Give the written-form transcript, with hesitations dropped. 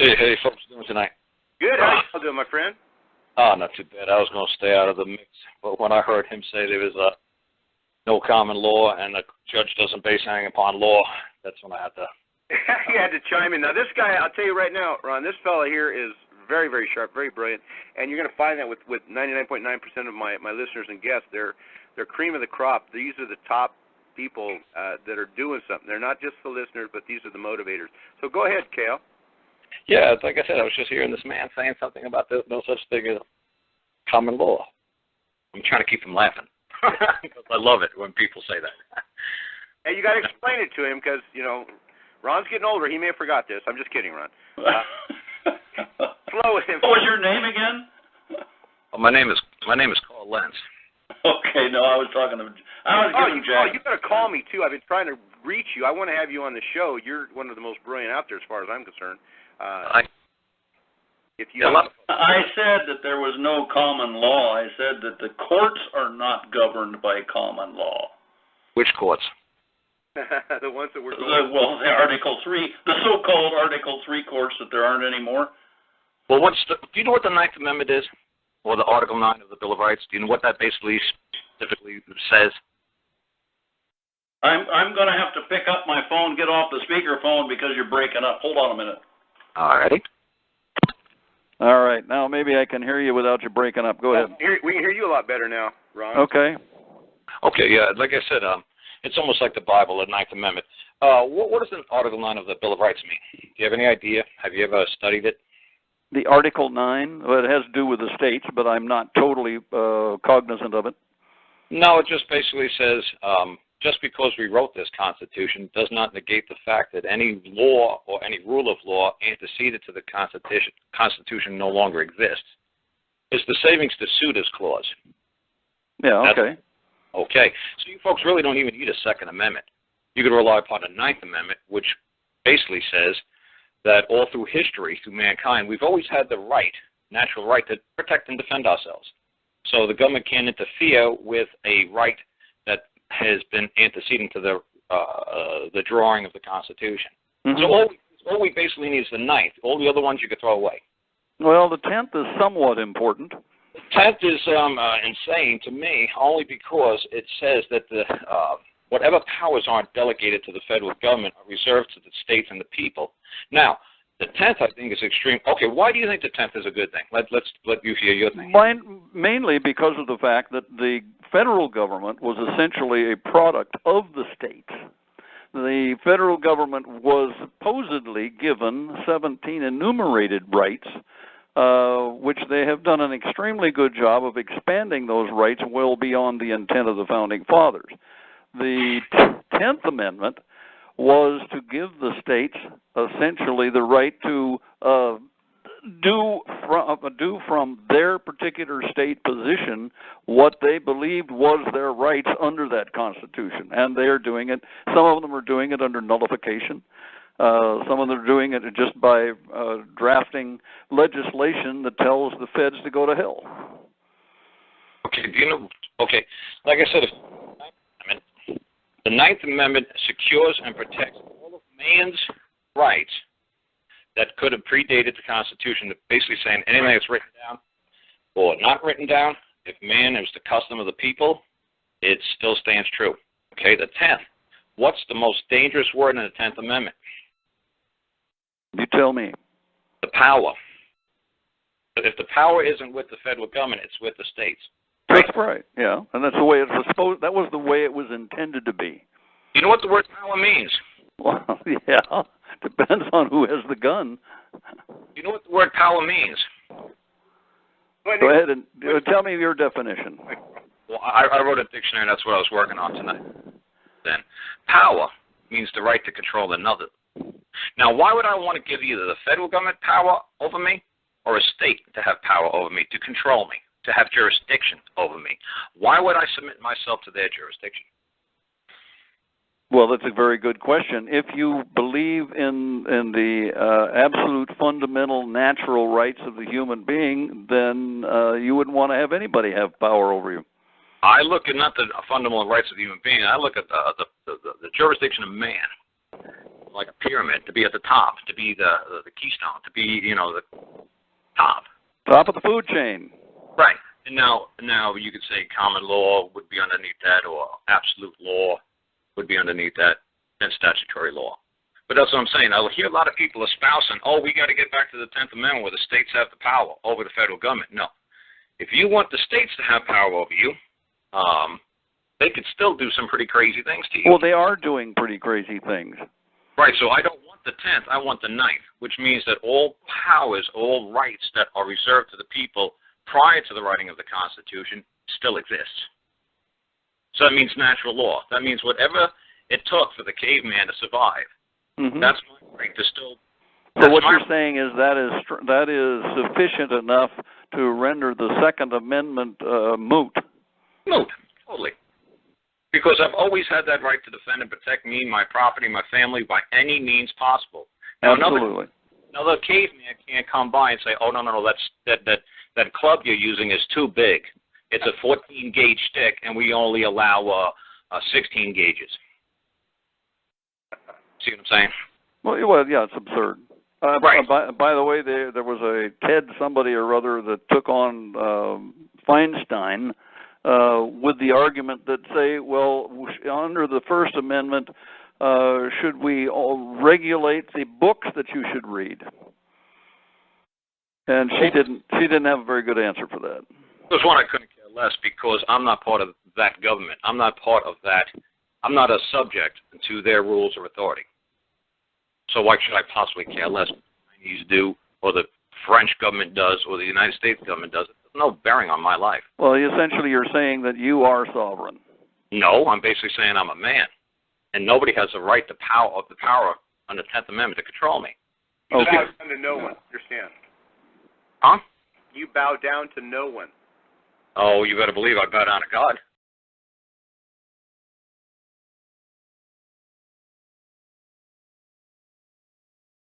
Hey, folks, doing tonight? Good. How you doing, my friend? Oh, not too bad. I was going to stay out of the mix, but when I heard him say there was no common law and the judge doesn't base anything upon law, that's when I had to. You had to chime in. Now, this guy, I'll tell you right now, Ron, this fella here is very, very sharp, very brilliant, and you're going to find that with 99.9% of my listeners and guests. They're cream of the crop. These are the top people that are doing something. They're not just the listeners, but these are the motivators. So go ahead, Kale. Yeah, like I said, I was just hearing this man saying something about there's no such thing as common law. I'm trying to keep him laughing because I love it when people say that. Hey, you got to explain it to him because, you know, Ron's getting older. He may have forgot this. I'm just kidding, Ron. Flow with him. What was your name again? Well, my name is Karl Lentz. Okay, no, I was giving Jack. You got to call me, too. I've been trying to reach you. I want to have you on the show. You're one of the most brilliant out there as far as I'm concerned. I said that there was no common law. I said that the courts are not governed by common law. Which courts? The ones that were the Article 3, the so-called Article 3 courts that there aren't anymore. Well, do you know what the Ninth Amendment is? Or the Article 9 of the Bill of Rights? Do you know what that basically specifically says? I'm going to have to pick up my phone, get off the speakerphone because you're breaking up. Hold on a minute. All right. All right. Now maybe I can hear you without you breaking up. Go ahead. We can hear you a lot better now, Ron. Okay. Okay, yeah. Like I said, it's almost like the Bible, the Ninth Amendment. What does the Article 9 of the Bill of Rights mean? Do you have any idea? Have you ever studied it? The Article 9, well, it has to do with the states, but I'm not totally cognizant of it. No, it just basically says just because we wrote this Constitution does not negate the fact that any law or any rule of law antecedent to the Constitution no longer exists. It's the savings to suitors clause. Yeah, okay. Okay. So you folks really don't even need a Second Amendment. You could rely upon the Ninth Amendment, which basically says that all through history, through mankind, we've always had the right, natural right, to protect and defend ourselves. So the government can't interfere with a right that has been antecedent to the drawing of the Constitution. Mm-hmm. So all we basically need is the Ninth. All the other ones you could throw away. Well, the 10th is somewhat important. The 10th is insane to me only because it says that whatever powers aren't delegated to the federal government are reserved to the states and the people. Now, the 10th, I think, is extreme. Okay, why do you think the 10th is a good thing? Let's let you hear your thing. Mainly because of the fact that the federal government was essentially a product of the states. The federal government was supposedly given 17 enumerated rights, which they have done an extremely good job of expanding those rights well beyond the intent of the Founding Fathers. The 10th Amendment was to give the states essentially the right to do from their particular state position what they believed was their rights under that Constitution. And they're doing it. Some of them are doing it under nullification. Some of them are doing it just by drafting legislation that tells the feds to go to hell. Okay, do you know? Okay, like I said, the Ninth Amendment secures and protects all of man's rights that could have predated the Constitution, basically saying anything that's written down or not written down, if man is the custom of the people, it still stands true. Okay, the 10th. What's the most dangerous word in the 10th Amendment? You tell me. The power. But if the power isn't with the federal government, it's with the states. That's right, yeah. And that's the way it was supposed. That was the way it was intended to be. You know what the word power means? Well, yeah. Depends on who has the gun. You know what the word power means? Go ahead and tell me your definition. Well, I wrote a dictionary, and that's what I was working on tonight. Then, power means the right to control another. Now, why would I want to give either the federal government power over me or a state to have power over me, to control me, to have jurisdiction over me? Why would I submit myself to their jurisdiction? Well, that's a very good question. If you believe in the absolute fundamental natural rights of the human being, then you wouldn't want to have anybody have power over you. I look at not the fundamental rights of the human being. I look at the jurisdiction of man. like a pyramid, to be at the top, to be the keystone, to be, you know, the top. Top of the food chain. Right. And now you could say common law would be underneath that, or absolute law would be underneath that, then statutory law. But that's what I'm saying. I hear a lot of people espousing, oh, we got to get back to the 10th Amendment where the states have the power over the federal government. No. If you want the states to have power over you, they could still do some pretty crazy things to you. Well, they are doing pretty crazy things. Right, so I don't want the 10th, I want the 9th, which means that all powers, all rights that are reserved to the people prior to the writing of the Constitution still exists. So that means natural law. That means whatever it took for the caveman to survive, that's my right to still... So what you're saying is that is sufficient enough to render the Second Amendment moot? Moot, totally. Because I've always had that right to defend and protect me, my property, my family, by any means possible. Now, Absolutely. Another caveman can't come by and say, oh, no, that club you're using is too big. It's a 14-gauge stick, and we only allow 16 gauges. See what I'm saying? Well, yeah, it's absurd. Right. By the way, there was a Ted somebody or other that took on Feinstein with the argument that say, well, under the First Amendment, should we regulate the books that you should read? And she didn't have a very good answer for that. There's one I couldn't care less, because I'm not part of that government. I'm not part of that. I'm not a subject to their rules or authority. So why should I possibly care less what the Chinese do, or the French government does, or the United States government does? It has no bearing on my life. Well, essentially you're saying that you are sovereign. No, I'm basically saying I'm a man, and nobody has the right to power under the 10th Amendment to control me. You bow down to no one, understand? Huh? You bow down to no one. Oh, you better believe I bow down to God.